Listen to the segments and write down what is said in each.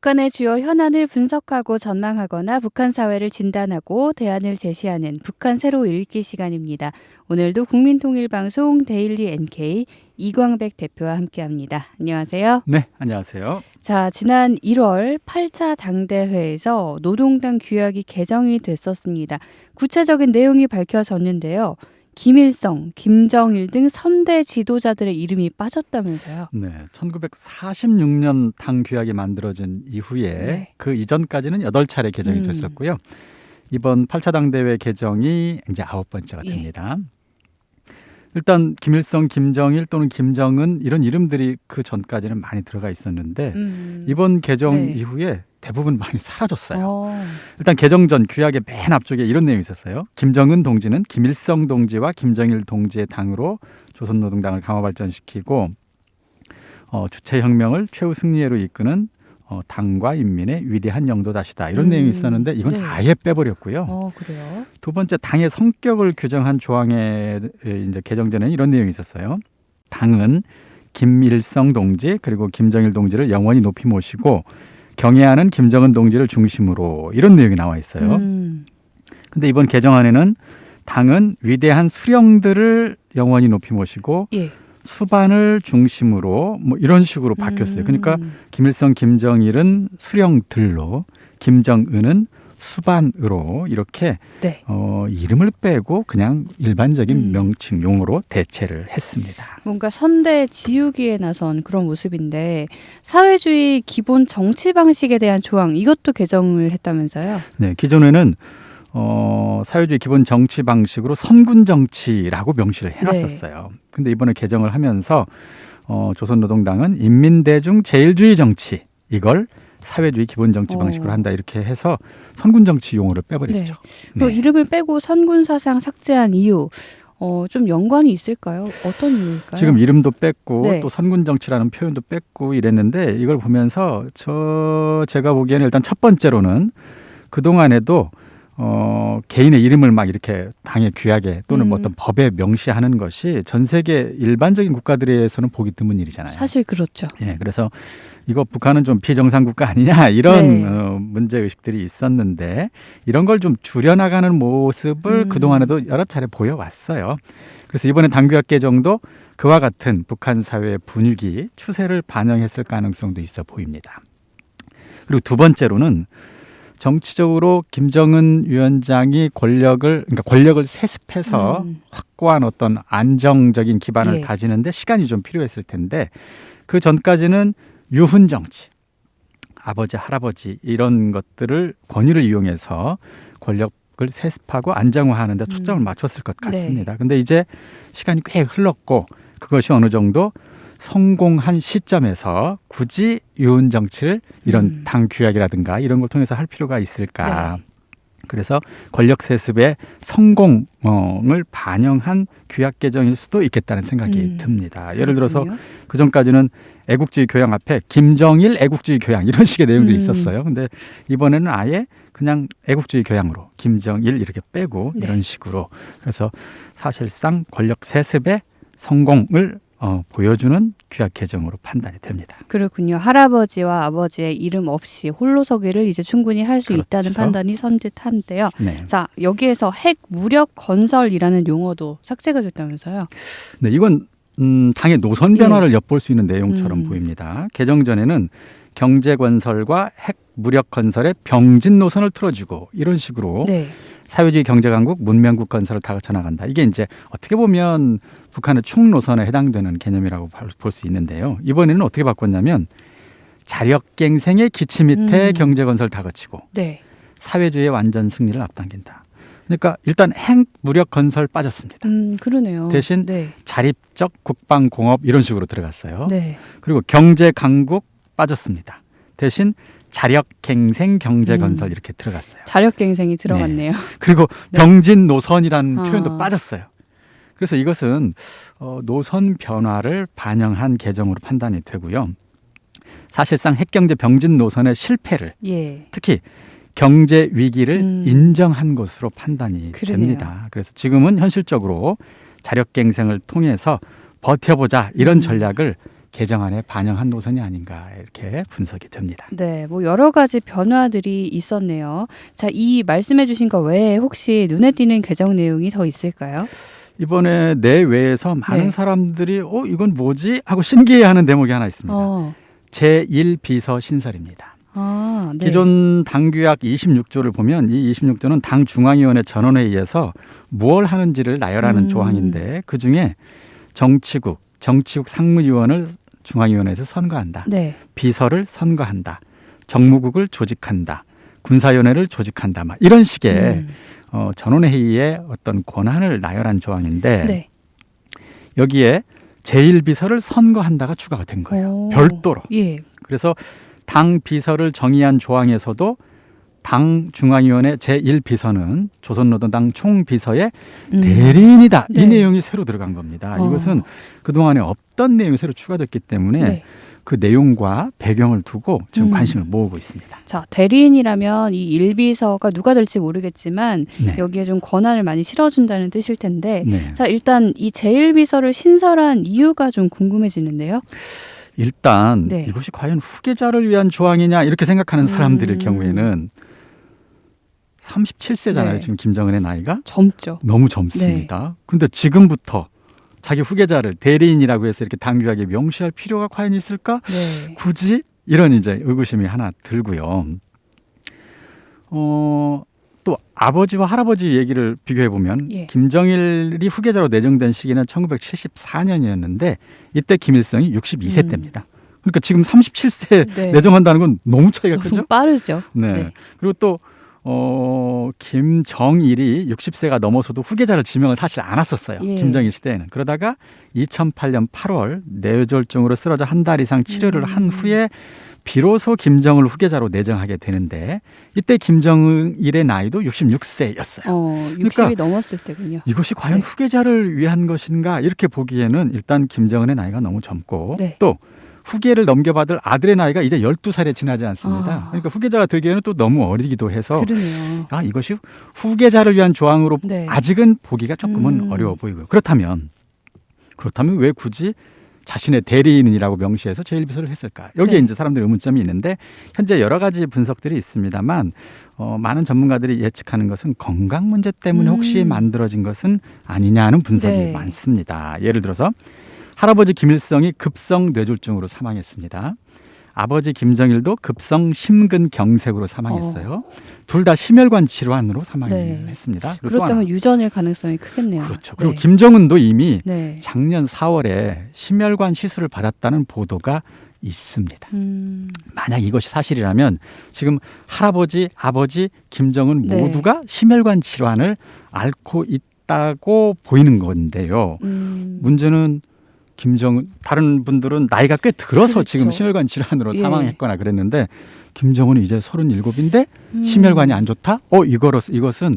북한의 주요 현안을 분석하고 전망하거나 북한 사회를 진단하고 대안을 제시하는 북한 새로 읽기 시간입니다. 오늘도 국민통일방송 데일리 NK 이광백 대표와 함께합니다. 안녕하세요. 네, 안녕하세요. 자, 지난 1월 8차 당대회에서 노동당 규약이 개정이 됐었습니다. 구체적인 내용이 밝혀졌는데요. 김일성, 김정일 등 선대 지도자들의 이름이 빠졌다면서요. 네, 1946년 당 규약이 만들어진 이후에 그 이전까지는 8차례 개정이 됐었고요. 이번 8차 당대회 개정이 이제 9번째가 됩니다. 일단 김일성, 김정일 또는 김정은 이런 이름들이 그 전까지는 많이 들어가 있었는데 이번 개정 이후에 대부분 많이 사라졌어요. 일단 개정 전 규약의 맨 앞쪽에 이런 내용이 있었어요. 김정은 동지는 김일성 동지와 김정일 동지의 당으로 조선노동당을 강화 발전시키고 주체혁명을 최후 승리로 이끄는 당과 인민의 위대한 영도다시다. 이런 내용이 있었는데 이건 아예 빼버렸고요. 그래요? 두 번째, 당의 성격을 규정한 조항에 이제 개정전에는 이런 내용이 있었어요. 당은 김일성 동지 그리고 김정일 동지를 영원히 높이 모시고 경애하는 김정은 동지를 중심으로 이런 내용이 나와 있어요. 근데 이번 개정안에는 당은 위대한 수령들을 영원히 높이 모시고 수반을 중심으로 뭐 이런 식으로 바뀌었어요. 그러니까 김일성, 김정일은 수령들로, 김정은은 수반으로 이렇게 이름을 빼고 그냥 일반적인 명칭 용어로 대체를 했습니다. 뭔가 선대 지우기에 나선 그런 모습인데 사회주의 기본 정치 방식에 대한 조항 이것도 개정을 했다면서요? 네, 기존에는 사회주의 기본 정치 방식으로 선군 정치라고 명시를 해놨었어요. 근데 이번에 개정을 하면서 조선노동당은 인민대중 제일주의 정치 이걸 사회주의 기본 정치 방식으로 한다 이렇게 해서 선군 정치 용어를 빼버렸죠. 그 이름을 빼고 선군 사상 삭제한 이유 좀 연관이 있을까요? 어떤 이유일까요? 지금 이름도 뺐고 또 선군 정치라는 표현도 뺐고 이랬는데 이걸 보면서 제가 보기에는 일단 첫 번째로는 그동안에도 개인의 이름을 막 이렇게 당의 규약에 또는 뭐 어떤 법에 명시하는 것이 전 세계 일반적인 국가들에서는 보기 드문 일이잖아요. 사실 그렇죠. 예, 그래서 이거 북한은 좀 비정상 국가 아니냐 이런 문제 의식들이 있었는데 이런 걸 좀 줄여나가는 모습을 그동안에도 여러 차례 보여왔어요. 그래서 이번에 당규약 개정도 그와 같은 북한 사회의 분위기, 추세를 반영했을 가능성도 있어 보입니다. 그리고 두 번째로는 정치적으로 김정은 위원장이 권력을 세습해서 확고한 어떤 안정적인 기반을 다지는데 시간이 좀 필요했을 텐데 그 전까지는 유훈 정치, 아버지, 할아버지 이런 것들을 권위를 이용해서 권력을 세습하고 안정화하는 데 초점을 맞췄을 것 같습니다. 근데 이제 시간이 꽤 흘렀고 그것이 어느 정도 성공한 시점에서 굳이 유훈 정치를 이런 당 규약이라든가 이런 걸 통해서 할 필요가 있을까. 그래서 권력 세습의 성공을 반영한 규약 개정일 수도 있겠다는 생각이 듭니다. 예를 들어서 그전까지는 애국주의 교양 앞에 김정일 애국주의 교양 이런 식의 내용들이 있었어요. 근데 이번에는 아예 그냥 애국주의 교양으로 김정일 이렇게 빼고 이런 식으로 그래서 사실상 권력 세습의 성공을 보여주는 규약 개정으로 판단이 됩니다. 그렇군요. 할아버지와 아버지의 이름 없이 홀로서기를 이제 충분히 할 수 있다는 판단이 선뜻한데요. 자, 여기에서 핵 무력 건설이라는 용어도 삭제가 됐다면서요? 네, 이건 당의 노선 변화를 엿볼 수 있는 내용처럼 보입니다. 개정 전에는 경제 건설과 핵 무력 건설의 병진 노선을 틀어주고 이런 식으로 사회주의 경제강국, 문명국 건설을 다 거쳐나간다. 이게 이제 어떻게 보면 북한의 총노선에 해당되는 개념이라고 볼 수 있는데요. 이번에는 어떻게 바꿨냐면 자력갱생의 기치 밑에 경제건설 다 거치고 사회주의의 완전 승리를 앞당긴다. 그러니까 일단 핵 무력 건설 빠졌습니다. 그러네요. 대신 자립적 국방공업 이런 식으로 들어갔어요. 그리고 경제강국 빠졌습니다. 대신 자력갱생 경제건설 이렇게 들어갔어요. 자력갱생이 들어갔네요. 그리고 병진 노선이라는 표현도 빠졌어요. 그래서 이것은 노선 변화를 반영한 개정으로 판단이 되고요. 사실상 핵경제 병진 노선의 실패를 특히 경제 위기를 인정한 것으로 판단이 됩니다. 그래서 지금은 현실적으로 자력갱생을 통해서 버텨보자 이런 전략을 개정안에 반영한 노선이 아닌가 이렇게 분석이 됩니다. 네, 뭐 여러 가지 변화들이 있었네요. 자, 이 말씀해 주신 거 외에 혹시 눈에 띄는 개정 내용이 더 있을까요? 이번에 내외에서 많은 네. 사람들이 이건 뭐지? 하고 신기해하는 대목이 하나 있습니다. 제1비서 신설입니다. 네. 기존 당규약 26조를 보면 이 26조는 당 중앙위원회 전원회의에서 무엇 하는지를 나열하는 조항인데 그중에 정치국 상무위원을 중앙위원회에서 선거한다. 네. 비서를 선거한다. 정무국을 조직한다. 군사위원회를 조직한다. 막 이런 식의 전원회의의 어떤 권한을 나열한 조항인데 네. 여기에 제1비서를 선거한다가 추가가 된 거예요. 별도로. 예. 그래서 당 비서를 정의한 조항에서도 당 중앙위원회 제1비서는 조선노동당 총비서의 대리인이다. 네. 이 내용이 새로 들어간 겁니다. 이것은 그동안에 없던 내용이 새로 추가됐기 때문에 네. 그 내용과 배경을 두고 지금 관심을 모으고 있습니다. 자, 대리인이라면 이 일비서가 누가 될지 모르겠지만 네. 여기에 좀 권한을 많이 실어준다는 뜻일 텐데 네. 자, 일단 이 제1비서를 신설한 이유가 좀 궁금해지는데요. 일단 네. 이것이 과연 후계자를 위한 조항이냐 이렇게 생각하는 사람들의 경우에는 37세잖아요. 네. 지금 김정은의 나이가. 젊죠. 너무 젊습니다. 근데 지금부터 자기 후계자를 대리인이라고 해서 이렇게 당규하게 명시할 필요가 과연 있을까? 네. 굳이? 이런 이제 의구심이 하나 들고요. 또 아버지와 할아버지 얘기를 비교해 보면 예. 김정일이 후계자로 내정된 시기는 1974년이었는데 이때 김일성이 62세 때입니다. 그러니까 지금 37세 네. 내정한다는 건 너무 차이가 크죠? 너무 빠르죠. 네. 네. 그리고 또 김정일이 60세가 넘어서도 후계자를 지명을 사실 않았었어요. 예. 김정일 시대에는. 그러다가 2008년 8월 뇌졸중으로 쓰러져 한 달 이상 치료를 한 후에 비로소 김정을 후계자로 내정하게 되는데 이때 김정일의 나이도 66세였어요. 60이 그러니까 넘었을 때군요. 이것이 과연 네. 후계자를 위한 것인가 이렇게 보기에는 일단 김정은의 나이가 너무 젊고 네. 또 후계를 넘겨받을 아들의 나이가 이제 12살에 지나지 않습니다. 그러니까 후계자가 되기에는 또 너무 어리기도 해서 그러네요. 이것이 후계자를 위한 조항으로 네. 아직은 보기가 조금은 어려워 보이고요. 그렇다면 왜 굳이 자신의 대리인이라고 명시해서 제1비서를 했을까? 여기에 네. 이제 사람들의 의문점이 있는데 현재 여러 가지 분석들이 있습니다만 많은 전문가들이 예측하는 것은 건강 문제 때문에 혹시 만들어진 것은 아니냐는 분석이 네. 많습니다. 예를 들어서 할아버지 김일성이 급성 뇌졸중으로 사망했습니다. 아버지 김정일도 급성 심근경색으로 사망했어요. 둘 다 심혈관 질환으로 사망을 네. 했습니다. 그리고 또 그렇다면 하나. 유전일 가능성이 크겠네요. 그렇죠. 그리고 네. 김정은도 이미 네. 작년 4월에 심혈관 시술을 받았다는 보도가 있습니다. 만약 이것이 사실이라면 지금 할아버지, 아버지, 김정은 네. 모두가 심혈관 질환을 앓고 있다고 보이는 건데요. 문제는 김정은 다른 분들은 나이가 꽤 들어서 그렇죠. 지금 심혈관 질환으로 예. 사망했거나 그랬는데 김정은은 이제 37인데 심혈관이 안 좋다? 이것은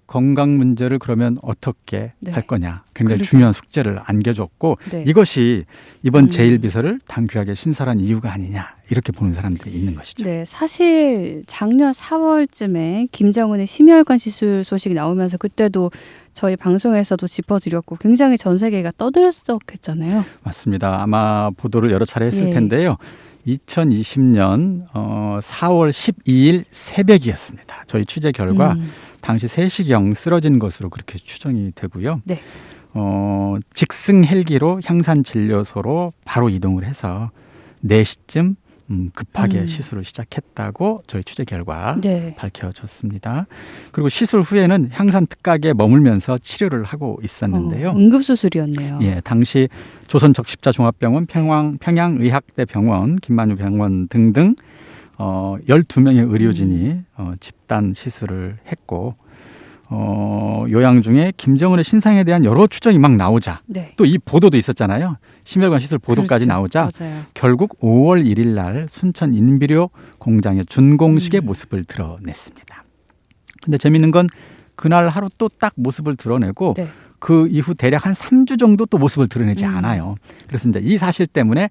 건강 문제를 그러면 어떻게 네. 할 거냐. 굉장히 그러게요. 중요한 숙제를 안겨줬고 네. 이것이 이번 제1비서를 당규하게 신설한 이유가 아니냐. 이렇게 보는 사람들이 있는 것이죠. 네, 사실 작년 4월쯤에 김정은의 심혈관 시술 소식이 나오면서 그때도 저희 방송에서도 짚어드렸고 굉장히 전 세계가 떠들썩했잖아요. 맞습니다. 아마 보도를 여러 차례 했을 예. 텐데요. 2020년 4월 12일 새벽이었습니다. 저희 취재 결과 당시 3시경 쓰러진 것으로 그렇게 추정이 되고요. 네. 직승 헬기로 향산진료소로 바로 이동을 해서 4시쯤 급하게 시술을 시작했다고 저희 취재 결과 네. 밝혀졌습니다. 그리고 시술 후에는 향산 특각에 머물면서 치료를 하고 있었는데요. 응급수술이었네요. 예, 당시 조선적십자종합병원, 평양의학대병원, 김만유 병원 등등 12명의 의료진이 집단 시술을 했고 요양 중에 김정은의 신상에 대한 여러 추정이 막 나오자 네. 또 이 보도도 있었잖아요. 심혈관 시술 보도까지 그렇죠. 나오자 맞아요. 결국 5월 1일 날 순천 인비료 공장의 준공식의 모습을 드러냈습니다. 근데 재밌는 건 그날 하루 또 딱 모습을 드러내고 네. 그 이후 대략 한 3주 정도 또 모습을 드러내지 않아요. 그래서 이제 이 사실 때문에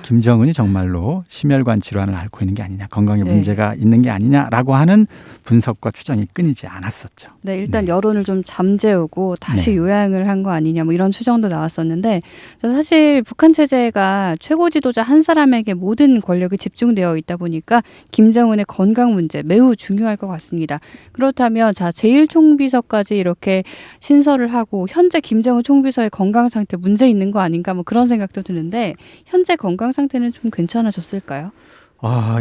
김정은이 정말로 심혈관 질환을 앓고 있는 게 아니냐, 건강에 네. 문제가 있는 게 아니냐라고 하는 분석과 추정이 끊이지 않았었죠. 네, 일단 여론을 좀 잠재우고 다시 요양을 한 거 아니냐 뭐 이런 추정도 나왔었는데 사실 북한 체제가 최고 지도자 한 사람에게 모든 권력이 집중되어 있다 보니까 김정은의 건강 문제 매우 중요할 것 같습니다. 그렇다면 자 제1총비서까지 이렇게 신설을 하고 현재 김정은 총비서의 건강 상태 문제 있는 거 아닌가 뭐 그런 생각도 드는데 현재 건강 상태는 좀 괜찮아졌을까요?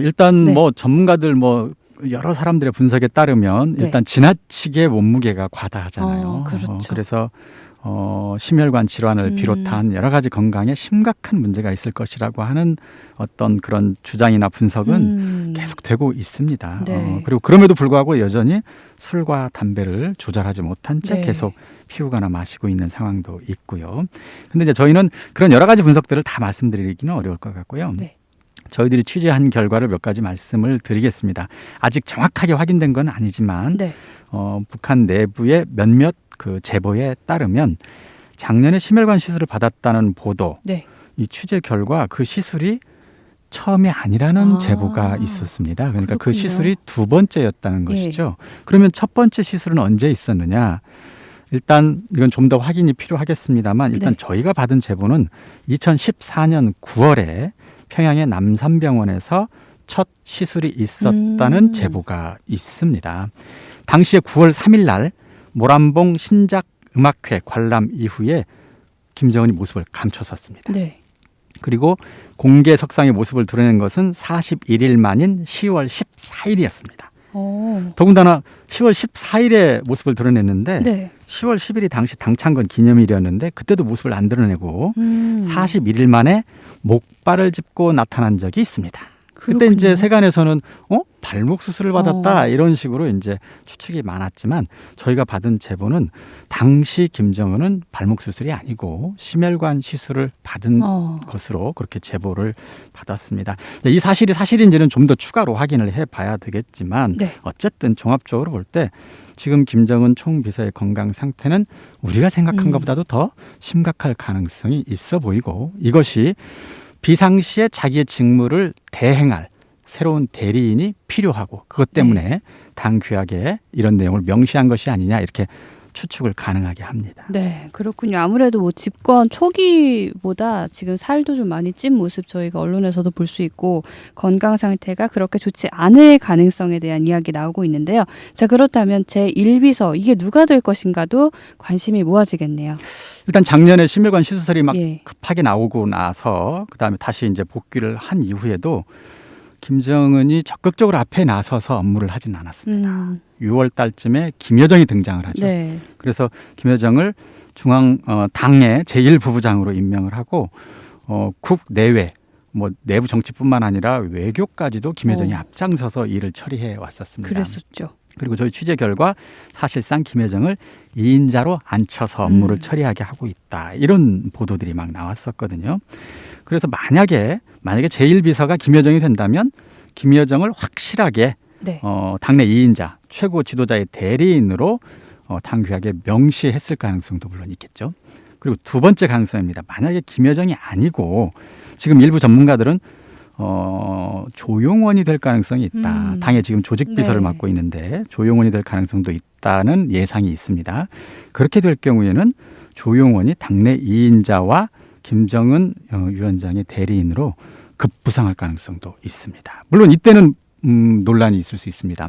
일단 뭐 전문가들 뭐 여러 사람들의 분석에 따르면 일단 지나치게 몸무게가 과다하잖아요. 그렇죠. 그래서 심혈관 질환을 비롯한 여러 가지 건강에 심각한 문제가 있을 것이라고 하는 어떤 그런 주장이나 분석은 계속되고 있습니다. 네. 그리고 그럼에도 불구하고 여전히 술과 담배를 조절하지 못한 채 네. 계속 피우거나 마시고 있는 상황도 있고요. 근데 이제 저희는 그런 여러 가지 분석들을 다 말씀드리기는 어려울 것 같고요. 네. 저희들이 취재한 결과를 몇 가지 말씀을 드리겠습니다. 아직 정확하게 확인된 건 아니지만 네. 북한 내부의 몇몇 그 제보에 따르면 작년에 심혈관 시술을 받았다는 보도, 네. 이 취재 결과 그 시술이 처음이 아니라는 제보가 있었습니다. 그러니까 그 그렇군요. 시술이 두 번째였다는 것이죠. 그러면 첫 번째 시술은 언제 있었느냐? 일단 이건 좀 더 확인이 필요하겠습니다만 일단 저희가 받은 제보는 2014년 9월에 평양의 남산병원에서 첫 시술이 있었다는 제보가 있습니다. 당시에 9월 3일 날 모란봉 신작음악회 관람 이후에 김정은이 모습을 감춰섰습니다. 네. 그리고 공개 석상의 모습을 드러낸 것은 41일 만인 10월 14일이었습니다. 더군다나 10월 14일에 모습을 드러냈는데 네. 10월 10일이 당시 당창건 기념일이었는데 그때도 모습을 안 드러내고 41일 만에 목발을 짚고 나타난 적이 있습니다. 그때 이제 세간에서는 발목 수술을 받았다 이런 식으로 이제 추측이 많았지만 저희가 받은 제보는 당시 김정은은 발목 수술이 아니고 심혈관 시술을 받은 것으로 그렇게 제보를 받았습니다. 이 사실이 사실인지는 좀 더 추가로 확인을 해봐야 되겠지만 어쨌든 종합적으로 볼 때 지금 김정은 총비서의 건강 상태는 우리가 생각한 것보다도 더 심각할 가능성이 있어 보이고 이것이 비상시에 자기의 직무를 대행할 새로운 대리인이 필요하고 그것 때문에 당 규약에 이런 내용을 명시한 것이 아니냐 이렇게 추측을 가능하게 합니다. 네, 그렇군요. 아무래도 뭐 집권 초기보다 지금 살도 좀 많이 찐 모습 저희가 언론에서도 볼 수 있고 건강 상태가 그렇게 좋지 않을 가능성에 대한 이야기 나오고 있는데요. 자, 그렇다면 제1비서 이게 누가 될 것인가도 관심이 모아지겠네요. 일단 작년에 심혈관 시술이 막 급하게 나오고 나서 그다음에 다시 이제 복귀를 한 이후에도 김정은이 적극적으로 앞에 나서서 업무를 하진 않았습니다. 6월 달쯤에 김여정이 등장을 하죠. 네. 그래서 김여정을 중앙 당의 제1부부장으로 임명을 하고 국내외 뭐 내부 정치뿐만 아니라 외교까지도 김여정이 앞장서서 일을 처리해 왔었습니다. 그랬었죠. 그리고 저희 취재 결과 사실상 김여정을 2인자로 앉혀서 업무를 처리하게 하고 있다. 이런 보도들이 막 나왔었거든요. 그래서 만약에 제1비서가 김여정이 된다면 김여정을 확실하게 당내 2인자, 최고 지도자의 대리인으로 당 규약에 명시했을 가능성도 물론 있겠죠. 그리고 두 번째 가능성입니다. 만약에 김여정이 아니고 지금 일부 전문가들은 조용원이 될 가능성이 있다. 당의 지금 조직비서를 맡고 있는데 조용원이 될 가능성도 있다는 예상이 있습니다. 그렇게 될 경우에는 조용원이 당내 2인자와 김정은 위원장의 대리인으로 급부상할 가능성도 있습니다. 물론 이때는 논란이 있을 수 있습니다.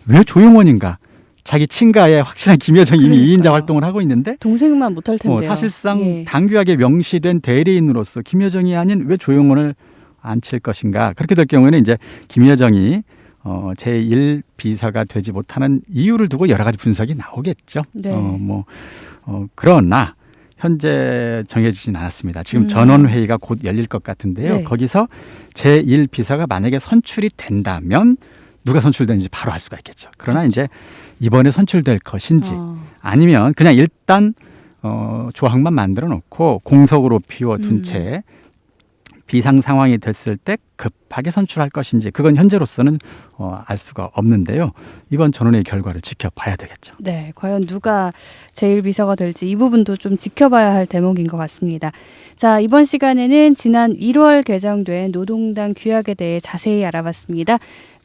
왜 조용원인가? 자기 친가에 확실한 김여정이 이미 2인자 활동을 하고 있는데 동생만 못할 텐데요. 사실상 당규약에 명시된 대리인으로서 김여정이 아닌 왜 조용원을 앉힐 것인가? 그렇게 될 경우에는 이제 김여정이 제1비서가 되지 못하는 이유를 두고 여러 가지 분석이 나오겠죠. 그러나 현재 정해지진 않았습니다. 지금 전원회의가 곧 열릴 것 같은데요. 거기서 제1비서가 만약에 선출이 된다면 누가 선출되는지 바로 알 수가 있겠죠. 그러나 이제 이번에 선출될 것인지 아니면 그냥 일단 조항만 만들어 놓고 공석으로 비워둔 채 비상 상황이 됐을 때 급하게 선출할 것인지 그건 현재로서는 알 수가 없는데요. 이번 전원의 결과를 지켜봐야 되겠죠. 네, 과연 누가 제1비서가 될지 이 부분도 좀 지켜봐야 할 대목인 것 같습니다. 자, 이번 시간에는 지난 1월 개정된 노동당 규약에 대해 자세히 알아봤습니다.